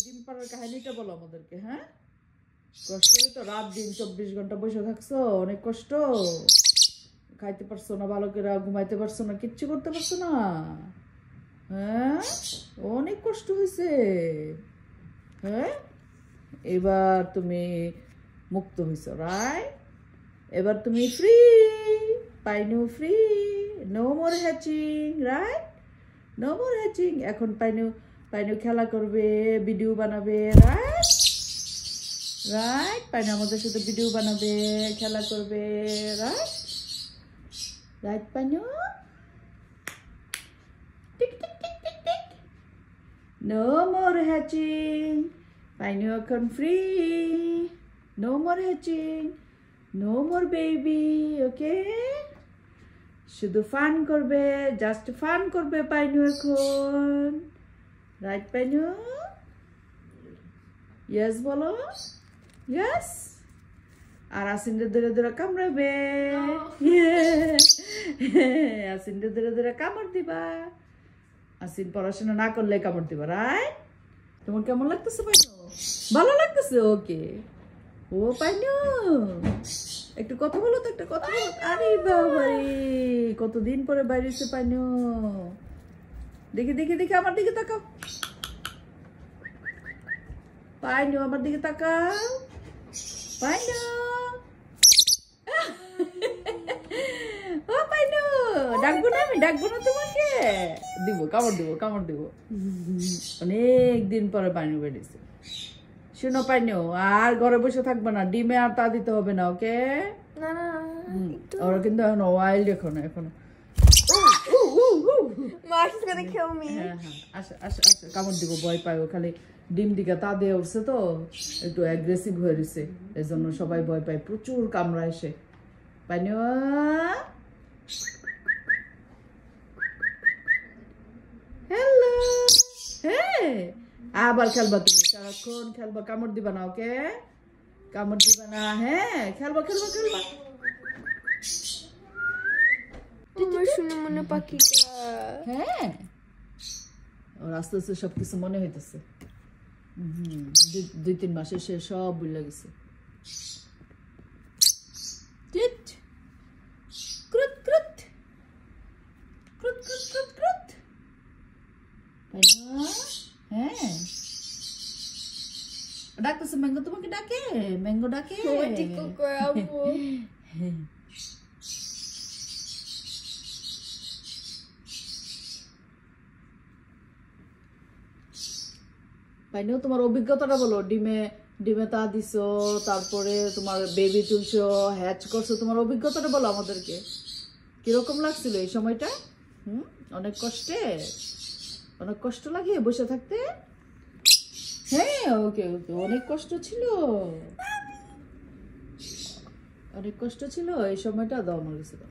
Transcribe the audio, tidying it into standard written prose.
ডিম পাড়ার কাহিনীটা বলো আমাদেরকে। হ্যাঁ, কষ্ট তো, রাত দিন 24 ঘন্টা বসে থাকছো, অনেক কষ্ট, খাইতে পারছো না ভালো করে, ঘুমাইতে পারছো না, কিচ্ছু করতে পারছো না। হ্যাঁ, অনেক কষ্ট হয়েছে। হ্যাঁ, এবার তুমি মুক্ত হয়েছো, রাইট? এবার তুমি free, Painu free, no more hatching, right? No more hatching. এখন পাইনু পাইনু খেলা করবে, ভিডিও বানাবে, রাইট? রাইট, পাইনু আমাদের সাথে ভিডিও বানাবে, খেলা করবে, right? Right Painu? Tick tick tick tick tick. No more hatching, Painu এখন free, no more hatching, no more baby, okay? শুধু ফান করবে, জাস্ট ফান করবে পাইনু এখন, রাইট পাইনু? ইয়েস বলো, ইয়েস। আর আসিনরে ধরে ধরে কামড়াবে, আসিনরে ধরে ধরে কামড় দিবা। আসিন পড়াশোনা না করলে কামড় দিবা, রাইট? তোমার কেমন লাগতেছে পাইনু? ভালো লাগতেছে, ওকে। ও পাইনু, একটু কথা বলো তো, একটা কথা বলো। আরে বাবারে, কতদিন পরে বাইরে এসে পাইনু। দেখি দেখি দেখি, আমার দিকে তাকাও পাইনু, আমার দিকে তাকাও পাইনু। ও পাইনু, ডাকবো না আমি, ডাকবো না তোমাকে? দিব, কামড় দিব, কামড় দিব। অনেক দিন পরে পাইনু বেরিয়েছে। শুনো পাইনু, আর ঘরে বসে থাকবে না, ডিমে আর তা দিতে হবে না, ওকে? ওরা কিন্তু এখন ওয়াইল্ড, এখনো এখনো। Mark's gonna kill me. হ্যাঁ হ্যাঁ, আসে আসে আসে, কামড় দিব, ভয় পায় ও, খালি ডিম দিকে তা দিয়ে উঠছে তো, একটু অ্যাগ্রেসিভ হয়ে রয়েছে, এই জন্য সবাই ভয় পায়, প্রচুর কামড়া এসে। পাইনু, হ্যালো, হ্যাঁ, আবার খেলবা তুমি, সারাক্ষণ খেলবা, কামড় দিবা না, ওকে? কামড় দিবা না, হ্যাঁ, খেলবা খেলবা খেলবা। আমার শুনে মনে পাখিটা। হ্যাঁ, ওর আস্তে আস্তে সবকিছু মনে হইতেছে। 2-3 মাসে সে সব ভুলে গেছে। টিট ক্রুত ক্রুত ক্রুত ক্রুত ক্রুত ক্রুত। হ্যাঁ, ডাকতেছে ম্যাঙ্গো, তোমাকে ডাকে, ম্যাঙ্গো ডাকে। Tickle gravel. পাইনু, তোমার অভিজ্ঞতাটা বলো। ডিমে ডিমে তা দিছো, তারপরে তোমার বেবি তুলছো, হ্যাচ করছো, তোমার অভিজ্ঞতাটা বলো আমাদেরকে। কিরকম লাগছিল এই সময়টা? অনেক কষ্টে, অনেক কষ্ট লাগে বসে থাকতে। হ্যাঁ, ওকে ওকে, অনেক কষ্ট ছিল, অনেক কষ্ট ছিল এই সময়টা। দাও আমার কাছে দাও।